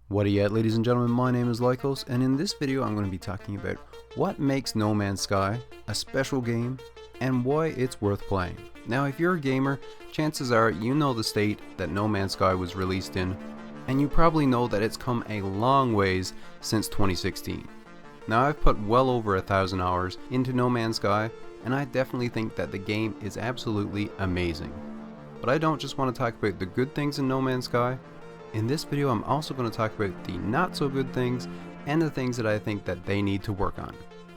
What yet, ladies and gentlemen, my name is Lycos, and in this video I'm going to be talking about what makes No Man's Sky a special game and why it's worth playing. Now, if you're a gamer, chances are you know the state that No Man's Sky was released in, and you probably know that it's come a long ways since 2016. Now, I've put well over 1,000 hours into No Man's Sky, and I definitely think that the game is absolutely amazing. But I don't just want to talk about the good things in No Man's Sky. In this video, I'm also going to talk about the not so good things and the things that I think that they need to work on.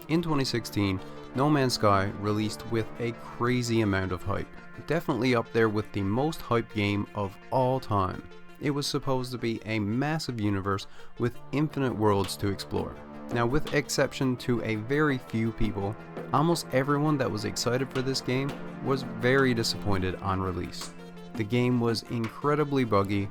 In 2016, No Man's Sky released with a crazy amount of hype. Definitely up there with the most hyped game of all time. It was supposed to be a massive universe with infinite worlds to explore. Now, with exception to a very few people, almost everyone that was excited for this game was very disappointed on release. The game was incredibly buggy,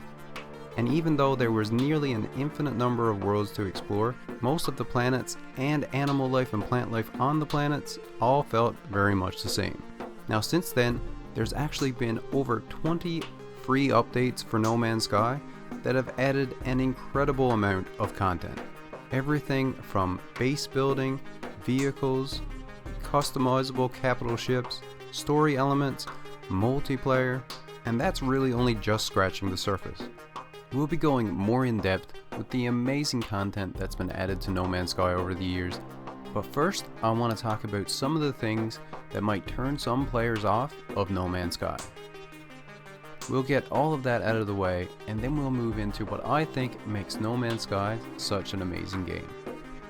and even though there was nearly an infinite number of worlds to explore, most of the planets and animal life and plant life on the planets all felt very much the same. Now, since then, there's actually been over 20 free updates for No Man's Sky that have added an incredible amount of content. Everything from base building, vehicles, customizable capital ships, story elements, multiplayer, and that's really only just scratching the surface. We'll be going more in depth with the amazing content that's been added to No Man's Sky over the years, but first I want to talk about some of the things that might turn some players off of No Man's Sky. We'll get all of that out of the way, and then we'll move into what I think makes No Man's Sky such an amazing game.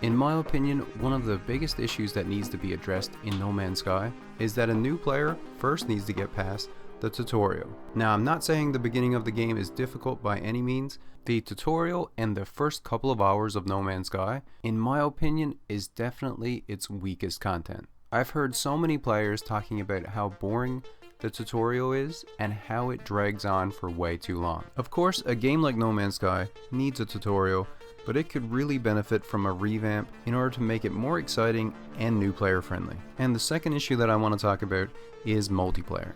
In my opinion, one of the biggest issues that needs to be addressed in No Man's Sky is that a new player first needs to get past the tutorial. Now, I'm not saying the beginning of the game is difficult by any means. The tutorial and the first couple of hours of No Man's Sky, in my opinion, is definitely its weakest content. I've heard so many players talking about how boring the tutorial is and how it drags on for way too long. Of course, a game like No Man's Sky needs a tutorial, but it could really benefit from a revamp in order to make it more exciting and new player friendly. And the second issue that I want to talk about is multiplayer.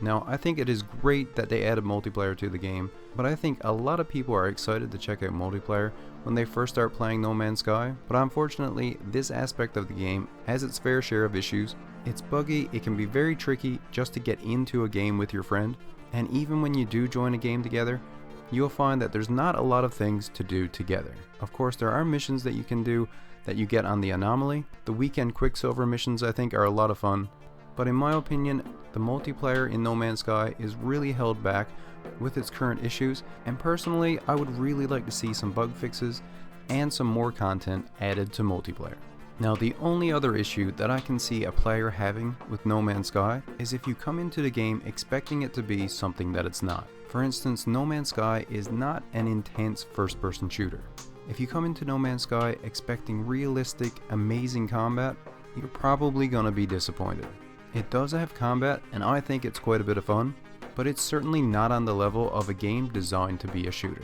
Now, I think it is great that they added multiplayer to the game, but I think a lot of people are excited to check out multiplayer when they first start playing No Man's Sky, but unfortunately, this aspect of the game has its fair share of issues. It's buggy, it can be very tricky just to get into a game with your friend, and even when you do join a game together, you'll find that there's not a lot of things to do together. Of course, there are missions that you can do that you get on the Anomaly. The weekend Quicksilver missions, I think, are a lot of fun. But in my opinion, the multiplayer in No Man's Sky is really held back with its current issues, and personally, I would really like to see some bug fixes and some more content added to multiplayer. Now, the only other issue that I can see a player having with No Man's Sky is if you come into the game expecting it to be something that it's not. For instance, No Man's Sky is not an intense first-person shooter. If you come into No Man's Sky expecting realistic, amazing combat, you're probably going to be disappointed. It does have combat, and I think it's quite a bit of fun, but it's certainly not on the level of a game designed to be a shooter.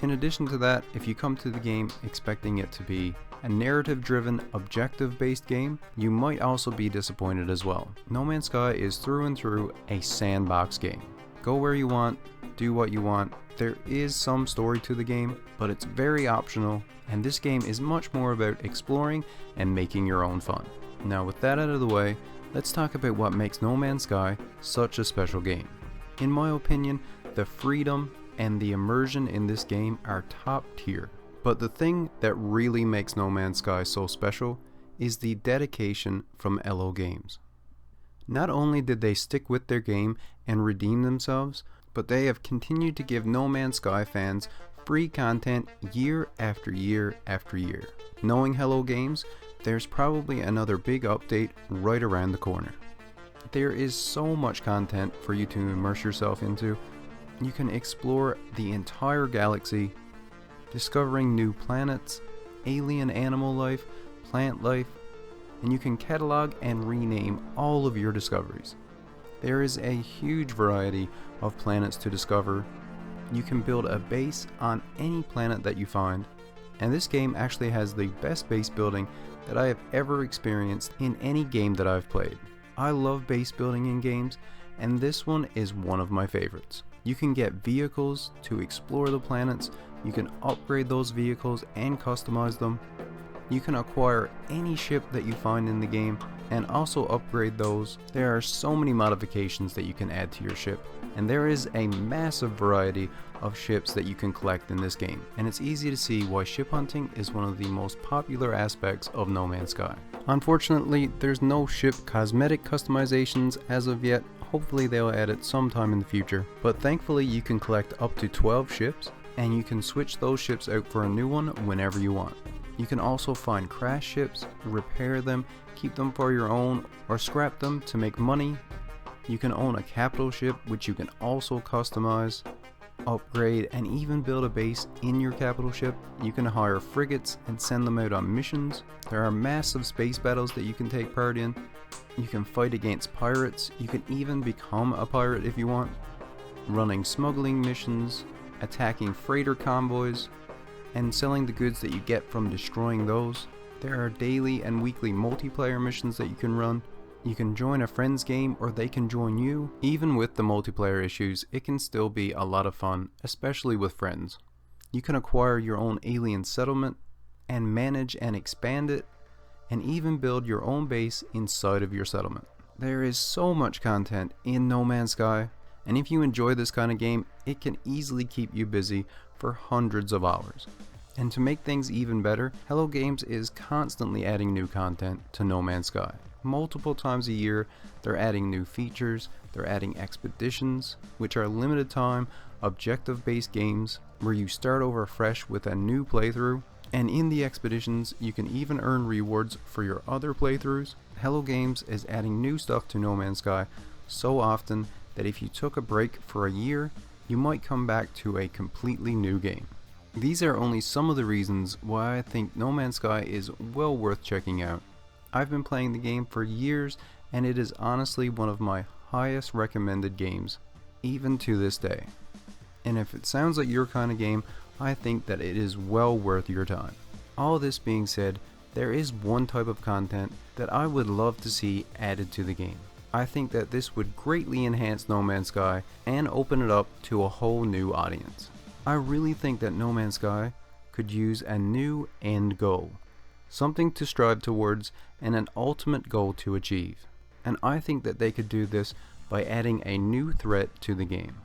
In addition to that, if you come to the game expecting it to be a narrative-driven, objective-based game, you might also be disappointed as well. No Man's Sky is through and through a sandbox game. Go where you want, do what you want. There is some story to the game, but it's very optional, and this game is much more about exploring and making your own fun. Now, with that out of the way, let's talk about what makes No Man's Sky such a special game. In my opinion, the freedom and the immersion in this game are top tier. But the thing that really makes No Man's Sky so special is the dedication from Hello Games. Not only did they stick with their game and redeem themselves, but they have continued to give No Man's Sky fans free content year after year after year. Knowing Hello Games, there's probably another big update right around the corner. There is so much content for you to immerse yourself into. You can explore the entire galaxy, discovering new planets, alien animal life, plant life, and you can catalog and rename all of your discoveries. There is a huge variety of planets to discover. You can build a base on any planet that you find, and this game actually has the best base building that I have ever experienced in any game that I've played. I love base building in games, and this one is one of my favorites. You can get vehicles to explore the planets, you can upgrade those vehicles and customize them. You can acquire any ship that you find in the game and also upgrade those. There are so many modifications that you can add to your ship, and there is a massive variety of ships that you can collect in this game, and it's easy to see why ship hunting is one of the most popular aspects of No Man's Sky. Unfortunately, there's no ship cosmetic customizations as of yet. Hopefully they'll add it sometime in the future, but thankfully you can collect up to 12 ships, and you can switch those ships out for a new one whenever you want. You can also find crash ships, repair them, keep them for your own, or scrap them to make money. You can own a capital ship, which you can also customize, upgrade, and even build a base in your capital ship. You can hire frigates and send them out on missions. There are massive space battles that you can take part in. You can fight against pirates. You can even become a pirate if you want. Running smuggling missions, attacking freighter convoys, and selling the goods that you get from destroying those. There are daily and weekly multiplayer missions that you can run. You can join a friend's game or they can join you. Even with the multiplayer issues, it can still be a lot of fun, especially with friends. You can acquire your own alien settlement and manage and expand it, and even build your own base inside of your settlement. There is so much content in No Man's Sky, and if you enjoy this kind of game, it can easily keep you busy for hundreds of hours. And to make things even better, Hello Games is constantly adding new content to No Man's Sky. Multiple times a year, they're adding new features, they're adding expeditions, which are limited time, objective-based games where you start over fresh with a new playthrough. And in the expeditions, you can even earn rewards for your other playthroughs. Hello Games is adding new stuff to No Man's Sky so often that if you took a break for a year, you might come back to a completely new game. These are only some of the reasons why I think No Man's Sky is well worth checking out. I've been playing the game for years, and it is honestly one of my highest recommended games, even to this day. And if it sounds like your kind of game, I think that it is well worth your time. All this being said, there is one type of content that I would love to see added to the game. I think that this would greatly enhance No Man's Sky and open it up to a whole new audience. I really think that No Man's Sky could use a new end goal, something to strive towards and an ultimate goal to achieve. And I think that they could do this by adding a new threat to the game.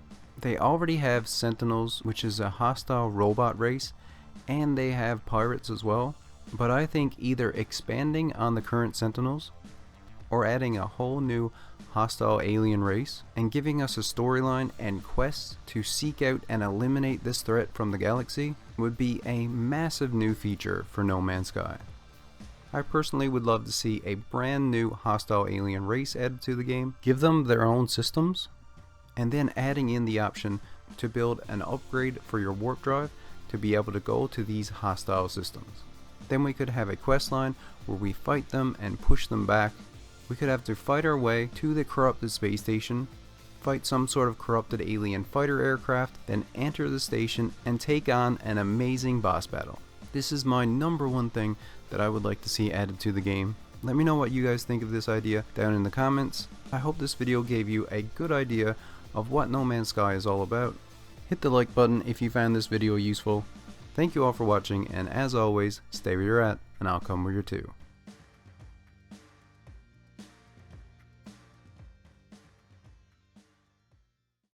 They already have Sentinels, which is a hostile robot race, and they have pirates as well, but I think either expanding on the current Sentinels or adding a whole new hostile alien race and giving us a storyline and quests to seek out and eliminate this threat from the galaxy would be a massive new feature for No Man's Sky. I personally would love to see a brand new hostile alien race added to the game, give them their own systems, and then adding in the option to build an upgrade for your warp drive to be able to go to these hostile systems. Then we could have a quest line where we fight them and push them back. We could have to fight our way to the corrupted space station, fight some sort of corrupted alien fighter aircraft, then enter the station and take on an amazing boss battle. This is my number one thing that I would like to see added to the game. Let me know what you guys think of this idea down in the comments. I hope this video gave you a good idea of what No Man's Sky is all about. Hit the like button if you found this video useful. Thank you all for watching, and as always, stay where you're at, and I'll come where you're to.